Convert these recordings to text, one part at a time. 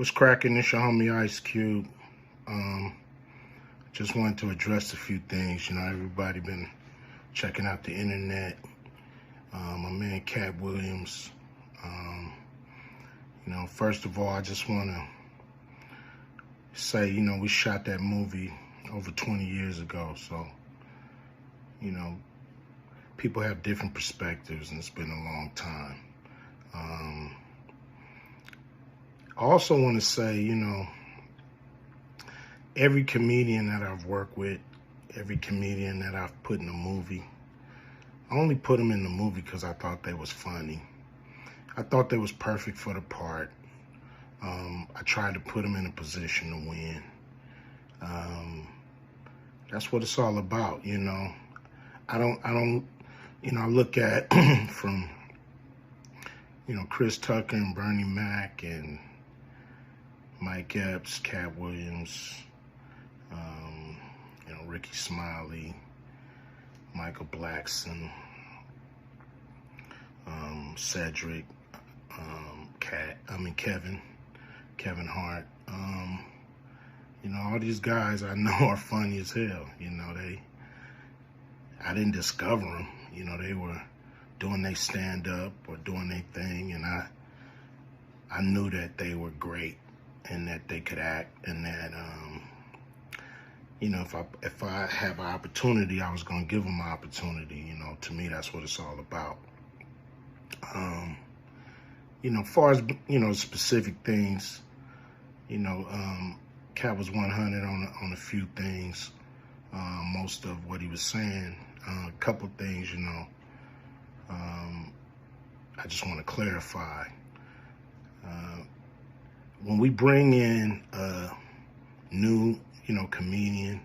What's cracking? It's your homie Ice Cube. Just wanted to address a few things. You know, everybody been checking out the internet. My man Katt Williams. You know, first of all, I just want to say, you know, we shot that movie over 20 years ago. So, you know, people have different perspectives, and it's been a long time. I also want to say, you know, every comedian that I've worked with, every comedian that I've put in a movie, I only put them in the movie because I thought they was funny. I thought they was perfect for the part. I tried to put them in a position to win. That's what it's all about, you know. I don't, you know, I look at from, you know, Chris Tucker and Bernie Mac and Mike Epps, Katt Williams, you know, Ricky Smiley, Michael Blackson, Cedric, Kevin Hart. You know, all these guys I know are funny as hell. You know, I didn't discover them. You know, they were doing their stand-up or doing their thing, and I knew that they were great and that they could act, and that, you know, if I have an opportunity, I was going to give them an opportunity. You know, to me, that's what it's all about. You know, as far as, you know, specific things, you know, Katt was 100 on a few things. Most of what he was saying, a couple things, you know, I just want to clarify. When we bring in a new, you know, comedian,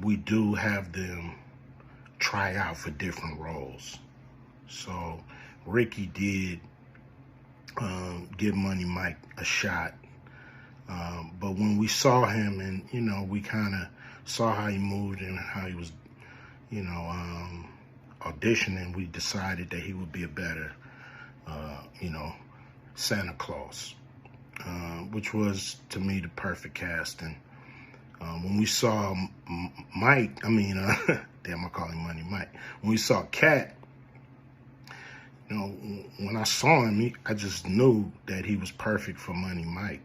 we do have them try out for different roles. So Ricky did give Money Mike a shot. But when we saw him and, you know, we kind of saw how he moved and how he was, you know, auditioning, we decided that he would be a better, you know, Santa Claus, which was, to me, the perfect casting. When we saw Mike, damn, I call him Money Mike. When we saw Katt, you know, when I saw him, I just knew that he was perfect for Money Mike.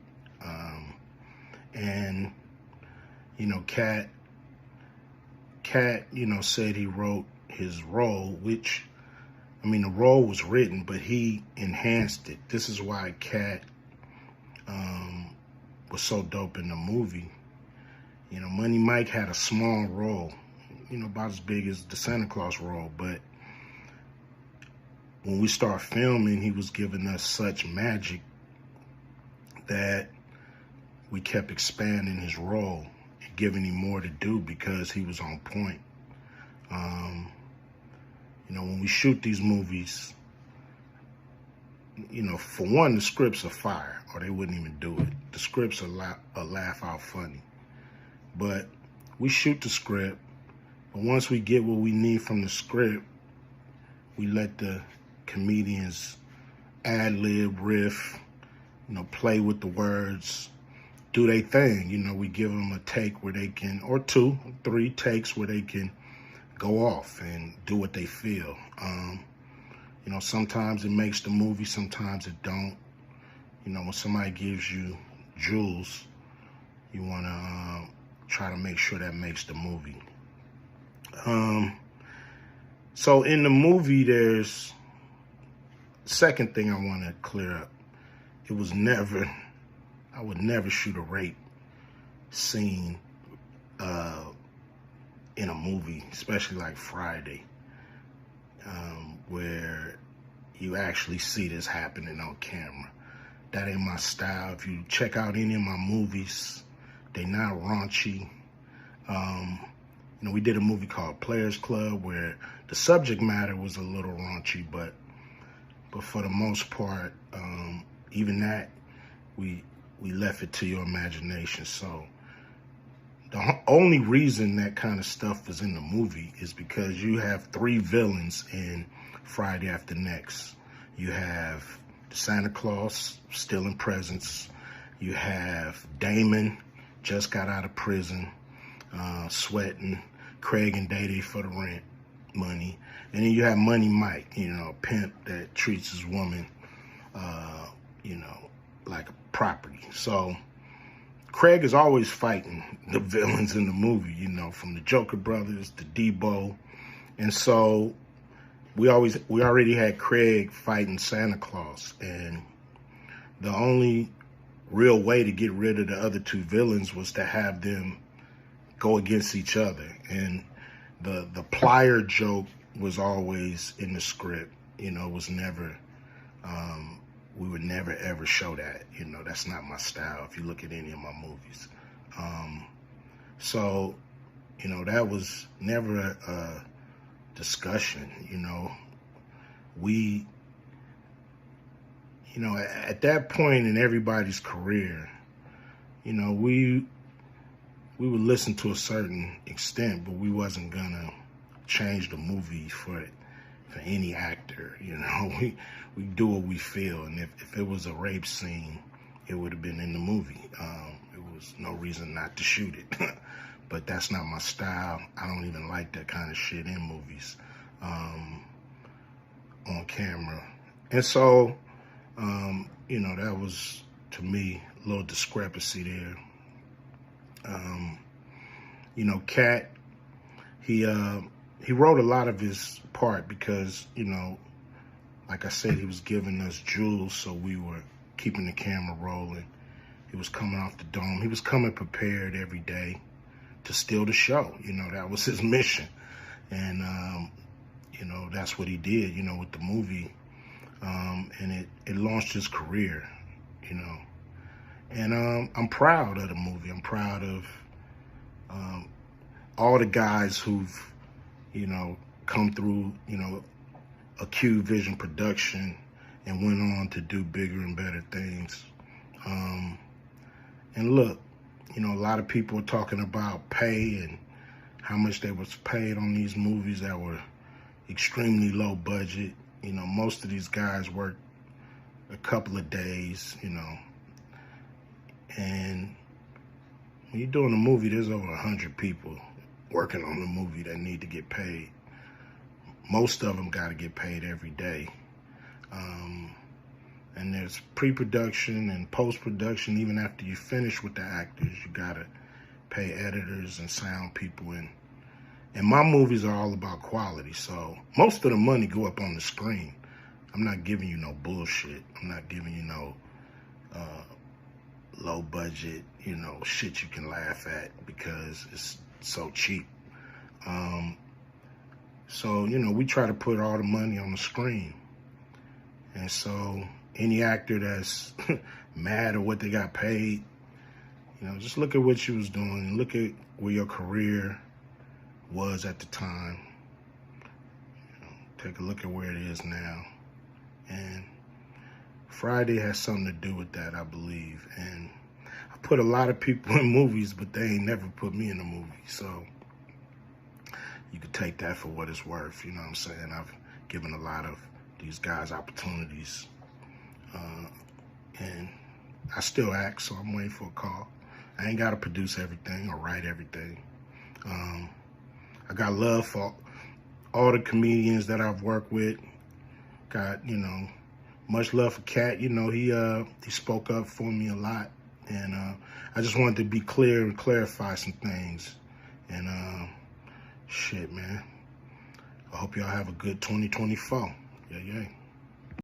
And, you know, Katt, you know, said he wrote his role, which, I mean, the role was written, but he enhanced it. This is why Katt was so dope in the movie. You know, Money Mike had a small role, you know, about as big as the Santa Claus role, but when we start filming, he was giving us such magic that we kept expanding his role and giving him more to do because he was on point. You know, when we shoot these movies, you know, for one, the scripts are fire, or they wouldn't even do it. The scripts are laugh out funny. But we shoot the script, but once we get what we need from the script, we let the comedians ad-lib, riff, you know, play with the words, do their thing. You know, we give them a take where they can, or 2, 3 takes where they can go off and do what they feel. You know, sometimes it makes the movie, sometimes it don't. You know, when somebody gives you jewels, you want to try to make sure that makes the movie. So in the movie, there's second thing I want to clear up. It was never, I would never shoot a rape scene in a movie, especially like Friday, where you actually see this happening on camera. That ain't my style. If you check out any of my movies, they not raunchy. You know, we did a movie called Players Club where the subject matter was a little raunchy, but for the most part, even that, we left it to your imagination. So the only reason that kind of stuff is in the movie is because you have 3 villains in Friday After Next. You have Santa Claus stealing presents You have Damon, just got out of prison, sweating. Craig and Day for the rent money. And then you have Money Mike, you know, a pimp that treats his woman, you know, like a property. So Craig is always fighting the villains in the movie, you know, from the Joker brothers to Debo. And so we already had Craig fighting Santa Claus. And the only real way to get rid of the other two villains was to have them go against each other. And the plier joke was always in the script, you know. It was never, we would never ever show that, you know. That's not my style if you look at any of my movies. So, you know, that was never a discussion, you know. We, you know, at that point in everybody's career, you know, we would listen to a certain extent, but we wasn't gonna change the movie for any actor, you know. We do what we feel, and if it was a rape scene, it would have been in the movie. It was no reason not to shoot it. But that's not my style. I don't even like that kind of shit in movies, on camera. And so, you know, that was, to me, a little discrepancy there. You know, Katt, he wrote a lot of his part because, you know, like I said, he was giving us jewels, so we were keeping the camera rolling. He was coming off the dome. He was coming prepared every day to steal the show. You know, that was his mission. And, you know, that's what he did, you know, with the movie. And it launched his career, you know. And I'm proud of the movie. I'm proud of all the guys who've, you know, come through, you know, a Q Vision production and went on to do bigger and better things. And look, you know, a lot of people are talking about pay and how much they was paid on these movies that were extremely low budget. You know, most of these guys work a couple of days, you know. And when you're doing a movie, there's over 100 people working on the movie that need to get paid. Most of them got to get paid every day. And there's pre-production and post-production. Even after you finish with the actors, you got to pay editors and sound people. And my movies are all about quality, so most of the money go up on the screen. I'm not giving you no bullshit. I'm not giving you no low budget, you know, shit you can laugh at because it's so cheap. So, you know, we try to put all the money on the screen. And so any actor that's mad at what they got paid, you know, just look at what you was doing. Look at where your career was at the time. You know, take a look at where it is now. And Friday has something to do with that, I believe. And I put a lot of people in movies, but they ain't never put me in a movie. So you could take that for what it's worth. You know what I'm saying? I've given a lot of these guys opportunities. And I still act, so I'm waiting for a call. I ain't got to produce everything or write everything. I got love for all the comedians that I've worked with. Got, you know, much love for Katt. You know, he spoke up for me a lot. And I just wanted to be clear and clarify some things. And shit, man. I hope y'all have a good 2024. Yeah, yeah.